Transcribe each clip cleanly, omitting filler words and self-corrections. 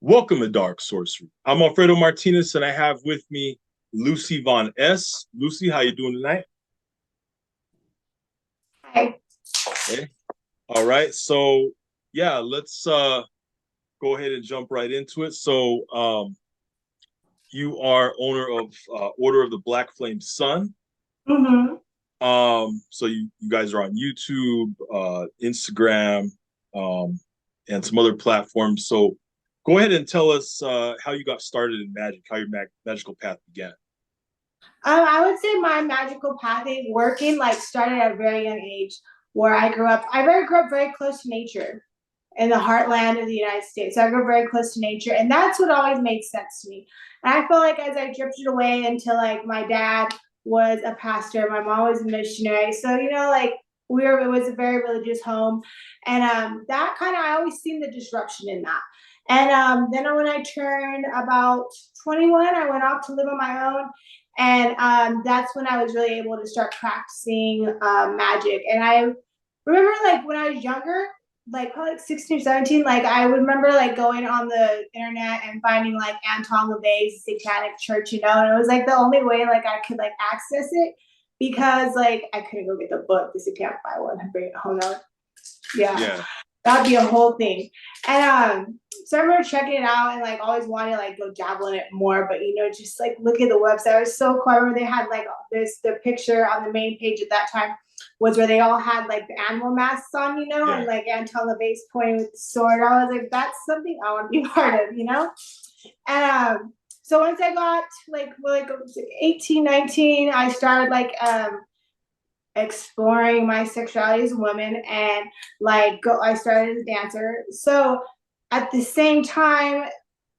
Welcome to Dark Sorcery. I'm Alfredo Martinez, and I have with me Lucy Von S. Lucy, how you doing tonight? Hi. Okay. All right. So, yeah, let's go ahead and jump right into it. So, you are owner of Order of the Black Flame Sun. Mm-hmm. So you guys are on YouTube, Instagram, and some other platforms. So, go ahead and tell us how you got started in magic, how your magical path began. I would say my magical pathing working started at a very young age where I grew up. Grew up very close to nature in the heartland of the United States. So I grew up very close to nature, and that's what always made sense to me. And I feel like as I drifted away into my dad was a pastor, my mom was a missionary. So it was a very religious home, and that kind of I always seen the disruption in that. And then when I turned about 21, I went off to live on my own. And that's when I was really able to start practicing magic. And I remember when I was younger, probably 16 or 17, I would remember going on the internet and finding Anton LaVey's Satanic Church, and it was the only way I could access it because I couldn't go get the book, the Satanic Bible, and bring it home. Yeah. That'd be a whole thing. And so I remember checking it out and always wanting to go dabble in it more, but just look at the website. It was so cool. I remember they had the picture on the main page at that time was where they all had the animal masks on, and Anton LaVey's pointing with the sword. I was like, that's something I want to be part of. And so once I got 18, 19, I started exploring my sexuality as a woman, and I started as a dancer. So at the same time,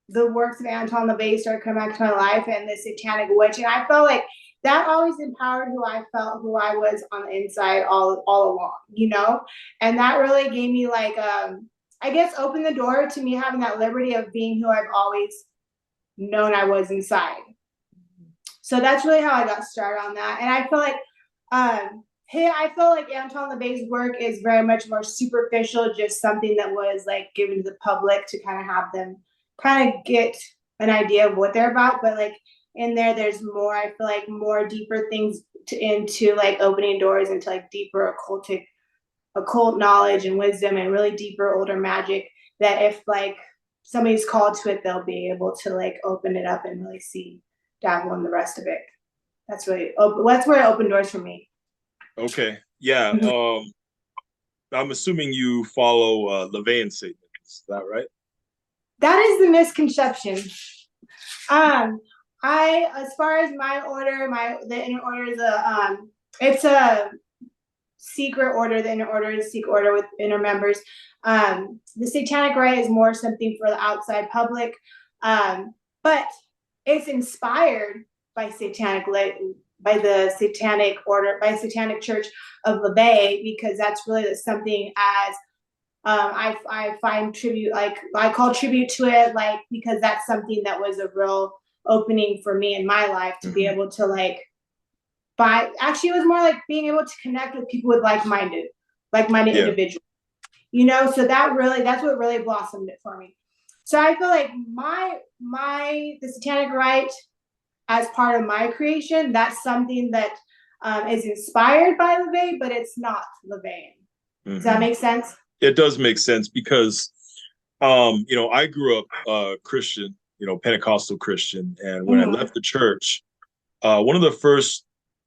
the works of Anton LaVey started coming back to my life, and the Satanic Witch, and I felt that always empowered who I was on the inside all along, and that really gave me I guess opened the door to me having that liberty of being who I've always known I was inside. So that's really how I got started on that, and I feel I feel like Anton LaVey's work is very much more superficial, just something that was given to the public to kind of have them kind of get an idea of what they're about. But in there's more. I feel more deeper things into opening doors into deeper occult knowledge and wisdom, and really deeper older magic. That if somebody's called to it, they'll be able to open it up and really see dabble in the rest of it. That's really that's where it opened doors for me. Okay. Yeah. I'm assuming you follow LaVeyan Satan. Is that right? That is the misconception. As far as my order, the inner order is it's a secret order. The inner order is a secret order with inner members. The Satanic Rite is more something for the outside public, but it's inspired by by the Satanic Order, by Satanic Church of LaVey, because that's really something as I find tribute, I call tribute to it, because that's something that was a real opening for me in my life to be able to actually it was more being able to connect with people with like-minded individuals, so that's what really blossomed it for me. So I feel the Satanic Rite as part of my creation, that's something that is inspired by LaVey, but it's not LaVeyan. Does that make sense? It does make sense because, I grew up Christian, Pentecostal Christian. And when I left the church, one of the first,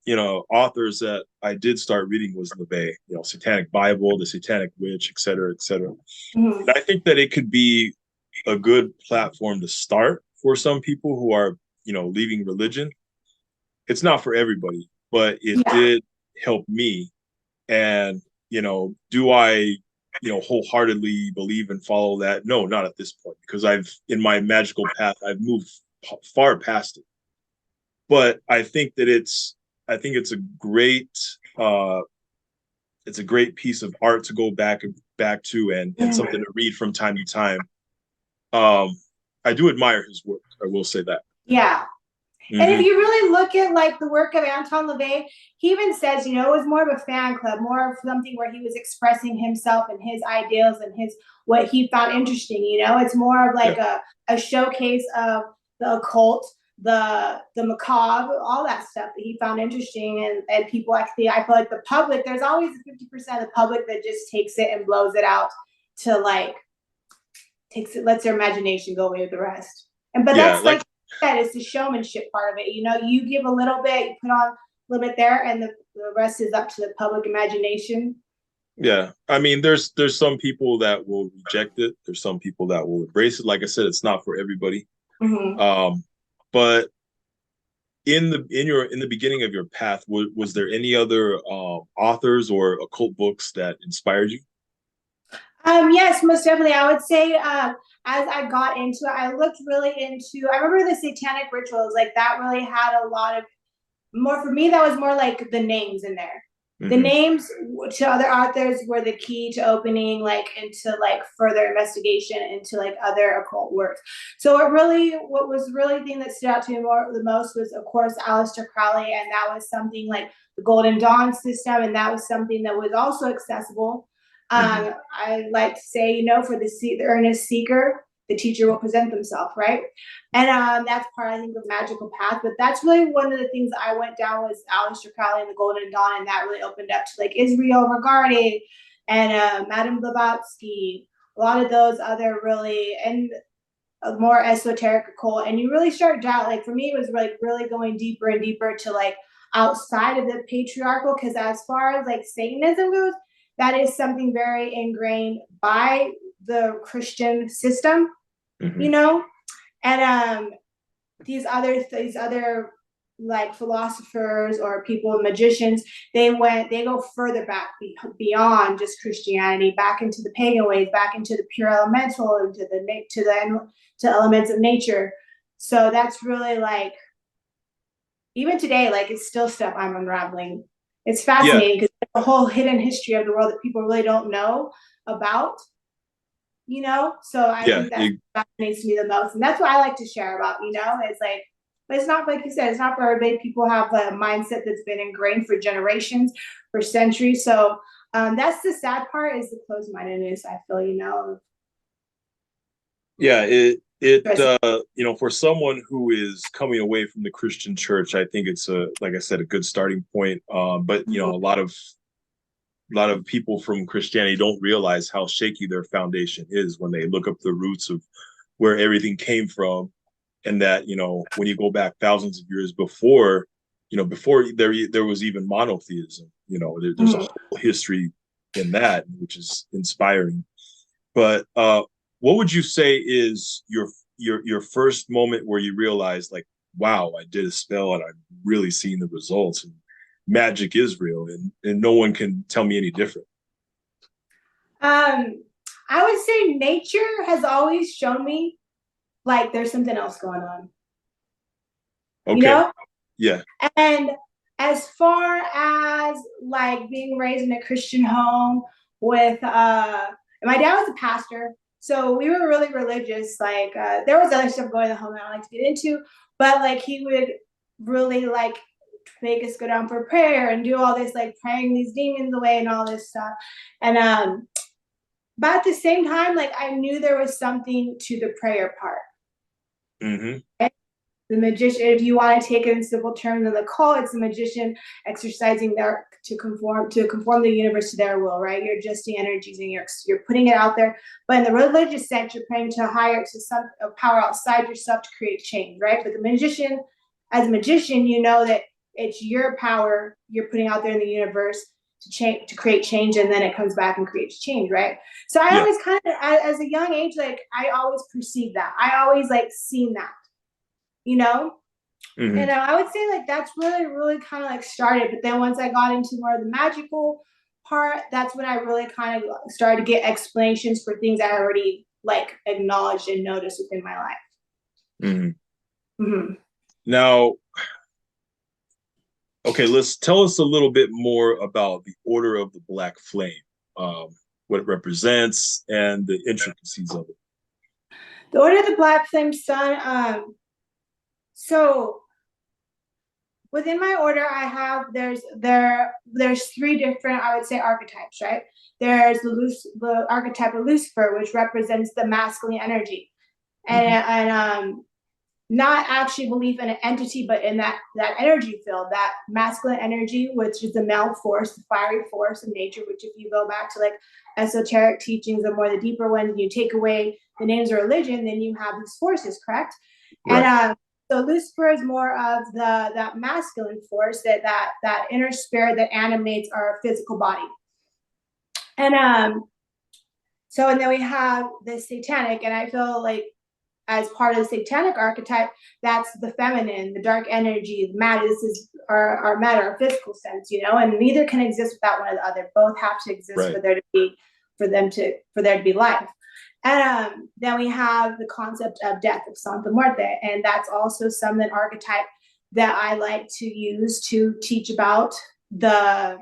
authors that I did start reading was LaVey, Satanic Bible, the Satanic Witch, et cetera, et cetera. And I think that it could be a good platform to start for some people who are leaving religion. It's not for everybody, but it did help me. And, do I, wholeheartedly believe and follow that? No, not at this point, because in my magical path, I've moved far past it. But I think that it's a great, piece of art to go back to and something to read from time to time. I do admire his work. I will say that. Yeah. And if Hmm. you really look at like the work of Anton LaVey, he even says, you know, it was more of a fan club, more of something where he was expressing himself and his ideals and his what he found interesting. You know, it's more of like Yeah. a showcase of the occult, the macabre, all that stuff that he found interesting, and people actually, I feel like the public, there's always 50% of the public that just takes it and blows it out to like takes it, lets their imagination go away with the rest. And but Yeah. that's Like, like that is the showmanship part of it. You know, you give a little bit, you put on a little bit there, and the rest is up to the public imagination. yeah. I mean, there's some people that will reject it. There's some people that will embrace it. Like I said, it's not for everybody. Mm-hmm. Um, but in the beginning of your path, was there any other authors or occult books that inspired you? Yes, most definitely. I would say as I got into it, I looked really into. I remember the satanic rituals, like that really had a lot of more for me. That was more like the names in there. The Hmm. names to other authors were the key to opening like into like further investigation into like other occult works. So it really, what was really the thing that stood out to me more the most was of course Aleister Crowley, and that was something like the Golden Dawn system, and that was something that was also accessible. Hmm. I like to say, you know, for the earnest seeker, the teacher will present themselves, right? And that's part, I think, of magical path. But that's really one of the things I went down was Aleister Crowley and the Golden Dawn, and that really opened up to like Israel Regardie and Madame Blavatsky, a lot of those other really and more esoteric occult. And you really start out like for me, it was like really going deeper and deeper to like outside of the patriarchal, because as far as like Satanism goes, that is something very ingrained by the Christian system, Hmm. you know, and these other like philosophers or people magicians, they go further back beyond just Christianity, back into the pagan ways, back into the pure elemental, into to elements of nature. So that's really like even today, like it's still stuff I'm unraveling. It's Yeah. fascinating because it's a whole hidden history of the world that people really don't know about, you know? So I Yeah. think that fascinates me the most. And that's what I like to share about, you know? It's like, but it's not like you said, it's not for everybody. People have a mindset that's been ingrained for generations, for centuries. So that's the sad part is the closed mindedness, I feel, you know. Yeah. It for someone who is coming away from the Christian church, I think it's like I said, a good starting point. But a lot of people from Christianity don't realize how shaky their foundation is when they look up the roots of where everything came from, and that when you go back thousands of years before there was even monotheism, there's a Mhm. whole history in that, which is inspiring. But what would you say is your first moment where you realized, like, wow, I did a spell and I'm really seeing the results, and magic is real, and no one can tell me any different? Um, I would say nature has always shown me like there's something else going on, you Okay. know? Yeah. And as far as like being raised in a Christian home with my dad was a pastor, so we were really religious. Like there was other stuff going in the home that I don't like to get into, but like he would really like make us go down for prayer and do all this like praying these demons away and all this stuff. And but at the same time, like I knew there was something to the prayer part. Hmm. The magician, if you want to take it in simple terms of the cult, it's the magician exercising their to conform the universe to their will, right? You're adjusting energies and you're putting it out there. But in the religious sense, you're praying to some a power outside yourself to create change, right? But the magician, as a magician, you know that it's your power you're putting out there in the universe to change, to create change, and then it comes back and creates change, right? So I Yeah. always kind of, as a young age, like I always perceived that. I always like seen that, you know? Hmm. And I would say like that's really, really kind of like started. But then once I got into more of the magical part, that's when I really kind of started to get explanations for things I already like acknowledged and noticed within my life. Hmm. Mm-hmm. Now, okay, let's tell us a little bit more about the Order of the Black Flame, um, what it represents, and the intricacies of it. The Order of the Black Flame Sun. So within my order, I have there's three different, I would say, archetypes, right? There's the archetype of Lucifer, which represents the masculine energy, and not actually believe in an entity, but in that energy field, that masculine energy, which is the male force, the fiery force of nature. Which, if you go back to like esoteric teachings or more the deeper ones, and you take away the names of religion, then you have these forces, correct? Right. And so Lucifer is more of that masculine force, that inner spirit that animates our physical body. And so, and then we have the satanic, and I feel like as part of the satanic archetype, that's the feminine, the dark energy, the matter. This is our matter, our physical sense, and neither can exist without one or the other. Both have to exist for there to be life. And then we have the concept of death, of Santa Muerte, and that's also some an archetype that I like to use to teach about the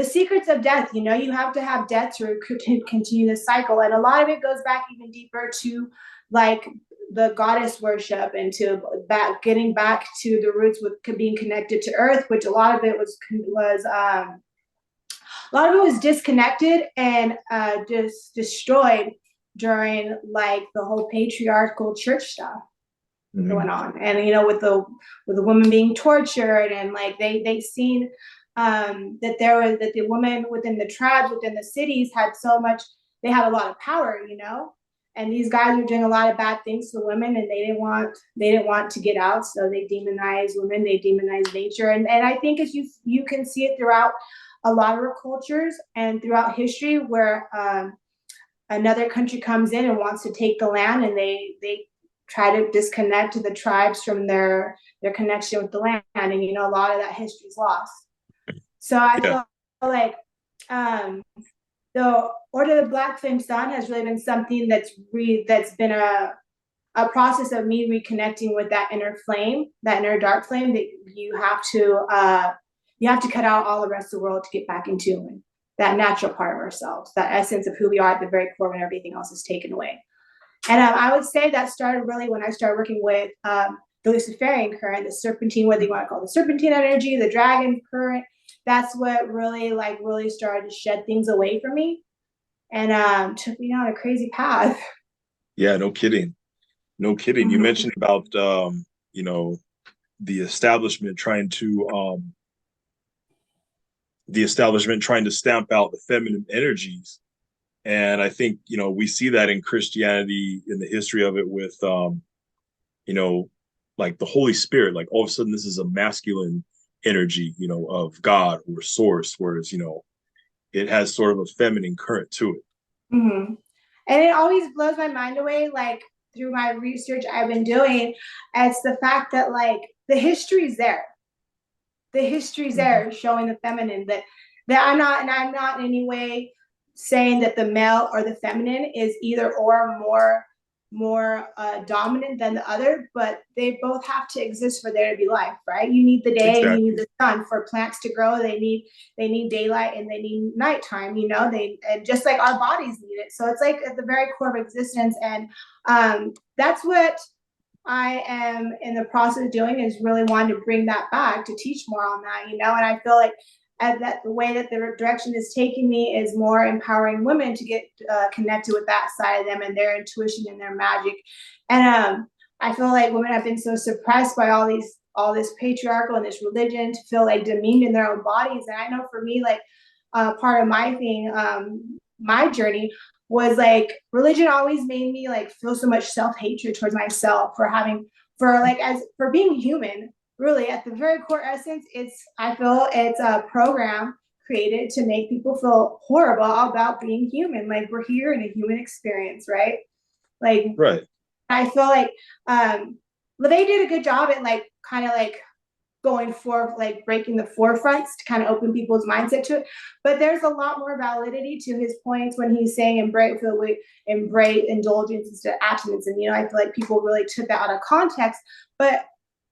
secrets of death. You have to have death to continue the cycle, and a lot of it goes back even deeper to like the goddess worship, and to getting back to the roots with being connected to earth, which a lot of it was disconnected and just destroyed during like the whole patriarchal church stuff going on, and with the women being tortured, and like they seen that the women within the tribes, within the cities, they had a lot of power, and these guys were doing a lot of bad things to women, and they didn't want to get out, so they demonized women, they demonized nature, and I think as you can see it throughout a lot of our cultures and throughout history, where another country comes in and wants to take the land, and they try to disconnect the tribes from their connection with the land, and a lot of that history is lost. So I feel like the Order of the Black Flame Sun has really been something that's been a process of me reconnecting with that inner flame, that inner dark flame, that you have to cut out all the rest of the world to get back in tune with that natural part of ourselves, that essence of who we are at the very core when everything else is taken away. And I would say that started really when I started working with the Luciferian current, the serpentine, whether you want to call it the serpentine energy, the dragon current. That's what really started to shed things away from me, and took me down a crazy path. Yeah, no kidding. You mentioned about the establishment trying to stamp out the feminine energies, and I think we see that in Christianity, in the history of it, with like the Holy Spirit. Like all of a sudden, this is a masculine energy, of God or source, whereas it has sort of a feminine current to it. And it always blows my mind away, like through my research I've been doing, it's the fact that like the history's there. The history's there showing the feminine, that I'm not in any way saying that the male or the feminine is either or more dominant than the other, but they both have to exist for there to be life, right? You need the day and you need the sun for plants to grow. They need daylight and they need nighttime, and just like our bodies need it. So it's like at the very core of existence, and that's what I am in the process of doing, is really wanting to bring that back, to teach more on that, and I feel like that the way that the direction is taking me is more empowering women to get connected with that side of them and their intuition and their magic. And I feel like women have been so suppressed by all this patriarchal and this religion, to feel like demeaned in their own bodies. And I know for me, like part of my thing, my journey was like religion always made me like feel so much self-hatred towards myself for being human. Really, at the very core essence, I feel it's a program created to make people feel horrible about being human. Like, we're here in a human experience, right? Like, right. I feel like they did a good job at like kind of like going for like breaking the forefronts to kind of open people's mindset to it. But there's a lot more validity to his points when he's saying embrace indulgence instead of abstinence. And I feel like people really took that out of context. But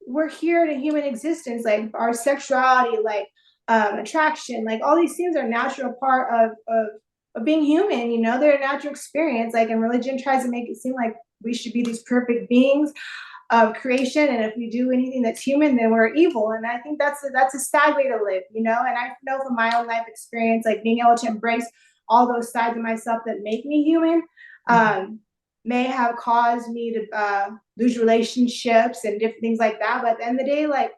we're here in a human existence, like our sexuality, like attraction, like all these things are a natural part of being human. They're a natural experience. Like, and religion tries to make it seem like we should be these perfect beings. of creation, and if we do anything that's human, then we're evil. And I think that's a sad way to live, you know. And I know from my own life experience, like being able to embrace all those sides of myself that make me human, may have caused me to lose relationships and different things like that. But at the end of the day, like,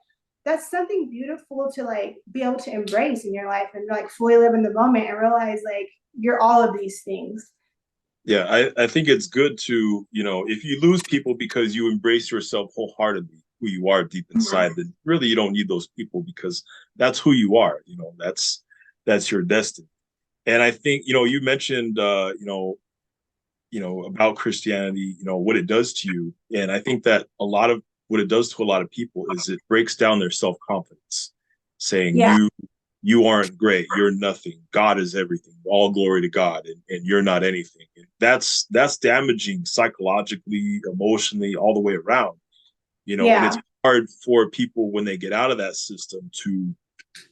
that's something beautiful to like be able to embrace in your life and like fully live in the moment and realize like you're all of these things. Yeah, I think it's good to, you know, if you lose people because you embrace yourself wholeheartedly, who you are deep inside, then really you don't need those people because that's who you are. You know, that's your destiny. And I think, you know, you mentioned, about Christianity, you know, what it does to you. And I think that a lot of what it does to a lot of people is it breaks down their self-confidence, saying Yeah. you aren't great, you're nothing, God is everything, all glory to God, and you're not anything. And that's damaging psychologically, emotionally, all the way around, you know. And it's hard for people when they get out of that system to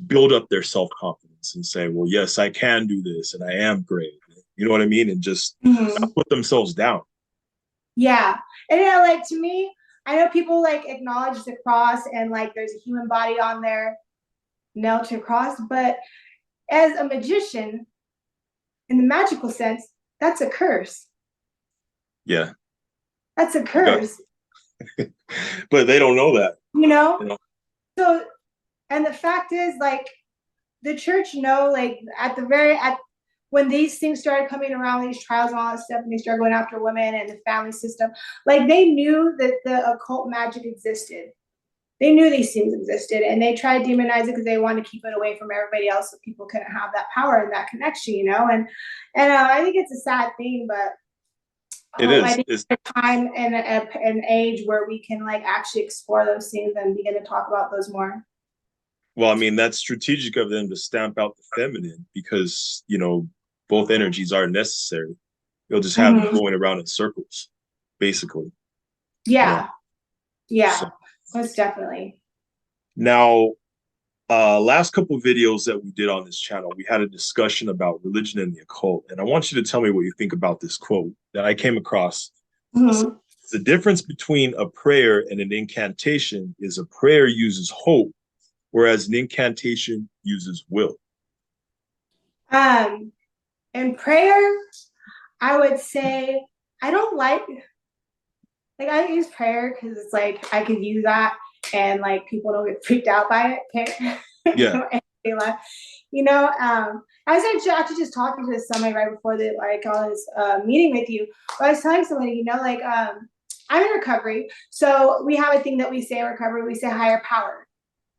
build up their self-confidence and say, well, yes, I can do this and I am great. You know what I mean? And just not put themselves down. Yeah. And you know, like to me, I know people like acknowledge the cross and like there's a human body on there nailed to a cross, but as a magician, in the magical sense, that's a curse. Yeah. That's a curse. But they don't know that. You know? You know? So, and the fact is, like, the church like when these things started coming around, these trials and all that stuff, and they started going after women and the family system, like they knew that the occult magic existed. They knew these things existed, and they tried to demonize it because they wanted to keep it away from everybody else, so people couldn't have that power and that connection, you know. And I think it's a sad thing, but it is. I think it's a time and an age where we can like actually explore those things and begin to talk about those more. Well, I mean, that's strategic of them to stamp out the feminine because, you know, both energies are necessary. You'll just have them going around in circles, basically. Yeah. You know? Yeah. So, most definitely. Now, last couple of videos that we did on this channel, we had a discussion about religion and the occult. And I want you to tell me what you think about this quote that I came across. The difference between a prayer and an incantation is a prayer uses hope, whereas an incantation uses will. In prayer, I would say I don't like I use prayer because it's like I could use that and like people don't get freaked out by it. Yeah. You know, I was actually just talking to somebody right before all this meeting with you. But I was telling somebody, you know, like I'm in recovery, so we have a thing that we say in recovery. We say higher power.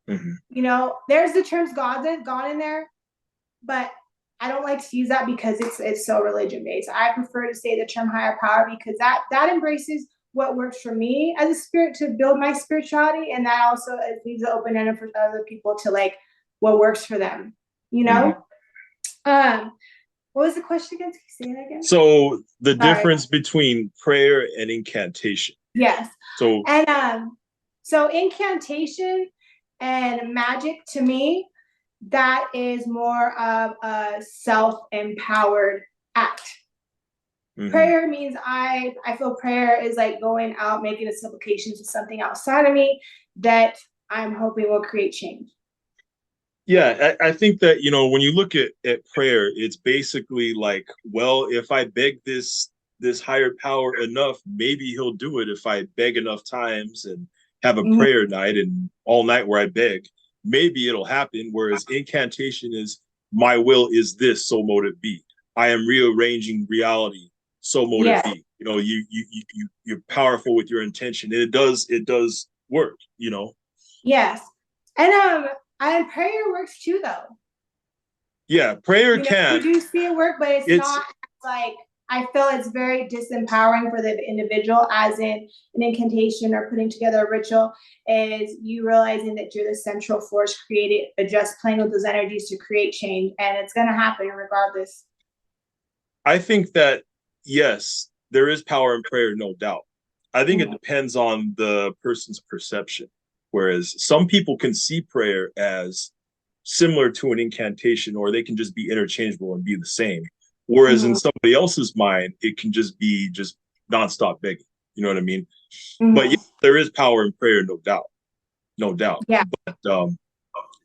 You know, there's the terms God in there, but I don't like to use that because it's so religion based. I prefer to say the term higher power because that embraces what works for me as a spirit to build my spirituality, and that also leaves it open ended for other people to like what works for them. You know. What was the question again? Can you say it again? So the difference between prayer and incantation. Yes. So so incantation and magic to me, that is more of a self-empowered act. Prayer means I feel prayer is like going out, making a supplication to something outside of me that I'm hoping will create change. Yeah, I think that, you know, when you look at prayer, it's basically like, well, if I beg this higher power enough, maybe he'll do it. If I beg enough times and have a prayer night and all night where I beg, maybe it'll happen. Whereas incantation is my will is this, so mote it be. I am rearranging reality, so mote it be. You know, you're powerful with your intention. And it does work, you know. Yes. And prayer works too, though. Yeah, prayer can. You do see it work, but it's not like I feel it's very disempowering for the individual, as in an incantation or putting together a ritual, is you realizing that you're the central force created, just playing with those energies to create change, and it's going to happen regardless. I think that, yes, there is power in prayer, no doubt. I think it depends on the person's perception. Whereas some people can see prayer as similar to an incantation, or they can just be interchangeable and be the same. Whereas in somebody else's mind, it can just be just nonstop begging. You know what I mean? Mhm. But yeah, there is power in prayer, no doubt. No doubt. Yeah. But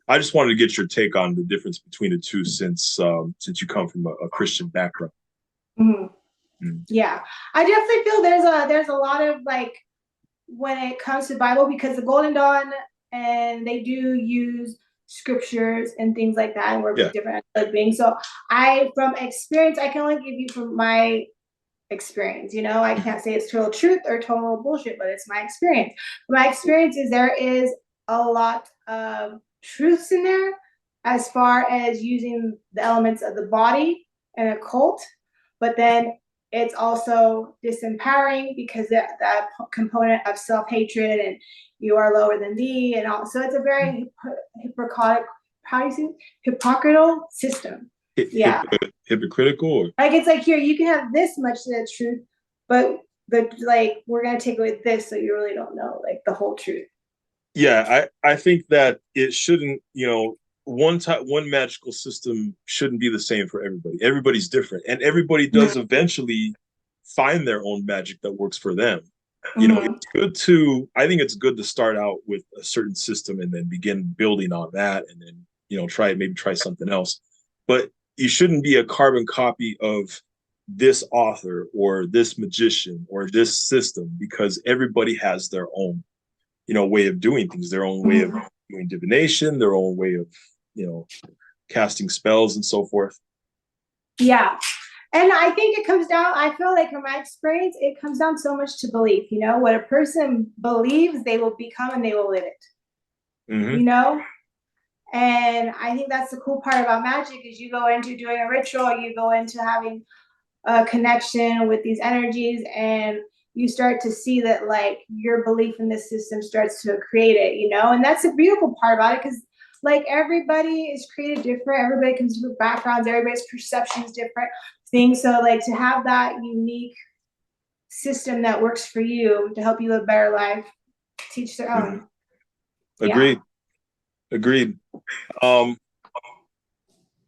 I just wanted to get your take on the difference between the two since you come from a Christian background. Mhm. Mm. Yeah. I definitely feel there's a lot of like when it comes to Bible, because the Golden Dawn and they do use scriptures and things like that and work Yeah. with different beings. So from experience, I can only give you from my experience. You know, I can't say it's total truth or total bullshit, but it's my experience. My experience is there is a lot of truths in there as far as using the elements of the body and occult, but then it's also disempowering because that component of self-hatred and you are lower than thee and all. So it's a very hypocritical, how do you say, hypocritical system. Yeah. Hypocritical? Or? Like it's like here, you can have this much of the truth, but like we're gonna take away this, so you really don't know like the whole truth. Yeah, I think that it shouldn't, one magical system shouldn't be the same for everybody. Everybody's different, and everybody does eventually find their own magic that works for them. It's good to, I think it's good to start out with a certain system and then begin building on that, and then try something else. But you shouldn't be a carbon copy of this author or this magician or this system, because everybody has their own way of doing things, their own way of doing divination, their own way of casting spells and so forth. Yeah. And I think it comes down, I feel like from my experience, it comes down so much to belief. What a person believes, they will become and they will live it. And I think that's the cool part about magic is you go into doing a ritual, you go into having a connection with these energies, and you start to see that like your belief in this system starts to create it, and that's the beautiful part about it, because like everybody is created different, everybody comes from different backgrounds, everybody's perception is different things. So like to have that unique system that works for you to help you live a better life, teach their own. Agreed.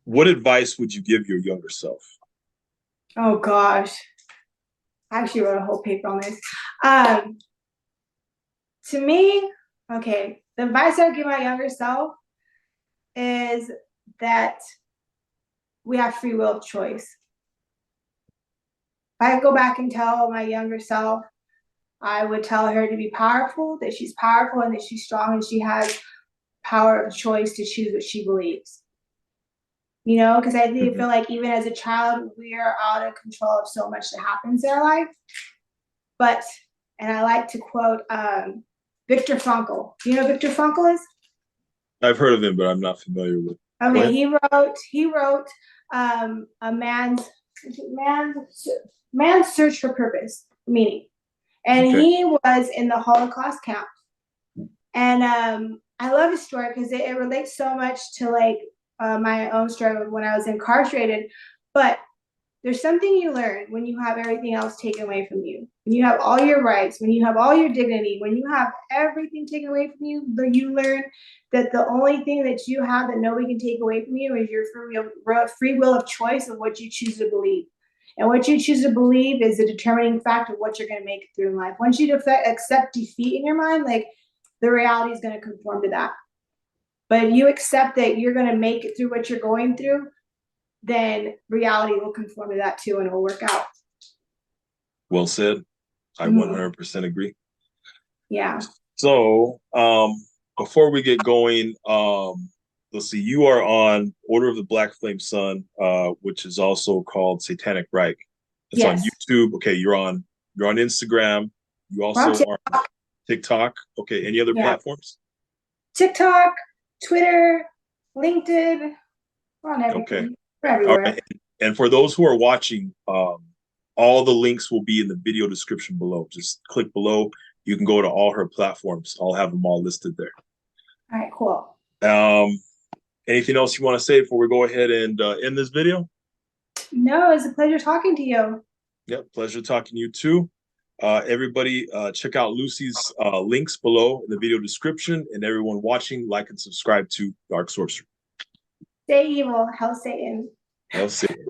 What advice would you give your younger self? Oh gosh, I actually wrote a whole paper on this. To me, okay, the advice I would give my younger self is that we have free will of choice. If I could go back and tell my younger self, I would tell her to be powerful, that she's powerful and that she's strong and she has power of choice to choose what she believes. Because I feel like even as a child, we are out of control of so much that happens in our life. And I like to quote Viktor Frankl. Do you know who Viktor Frankl is? I've heard of him, but I'm not familiar with. Okay, he wrote a man's search for purpose, meaning, and he was in the Holocaust camp. And I love his story because it relates so much to like my own story when I was incarcerated. But there's something you learn when you have everything else taken away from you. When you have all your rights, when you have all your dignity, when you have everything taken away from you, you learn that the only thing that you have that nobody can take away from you is your free will of choice of what you choose to believe. And what you choose to believe is the determining factor of what you're going to make it through in life. Once you accept defeat in your mind, like the reality is going to conform to that. But if you accept that you're going to make it through what you're going through, then reality will conform to that too, and it will work out. Well said. I 100% agree. Yeah. So before we get going, let's see, you are on Order of the Black Flame Sun, which is also called Satanic Reich. It's on YouTube. Okay, you're on Instagram. You also are on TikTok. Okay, any other platforms? TikTok, Twitter, LinkedIn. We're on everything. Okay. We're everywhere. All right. And for those who are watching, all the links will be in the video description below. Just click below. You can go to all her platforms. I'll have them all listed there. All right, cool. Anything else you want to say before we go ahead and end this video? No, it's a pleasure talking to you. Yep, pleasure talking to you too. Everybody, check out Lucy's links below in the video description, and everyone watching, like and subscribe to Dark Sorcery. Stay evil, hell Satan. Hell Satan.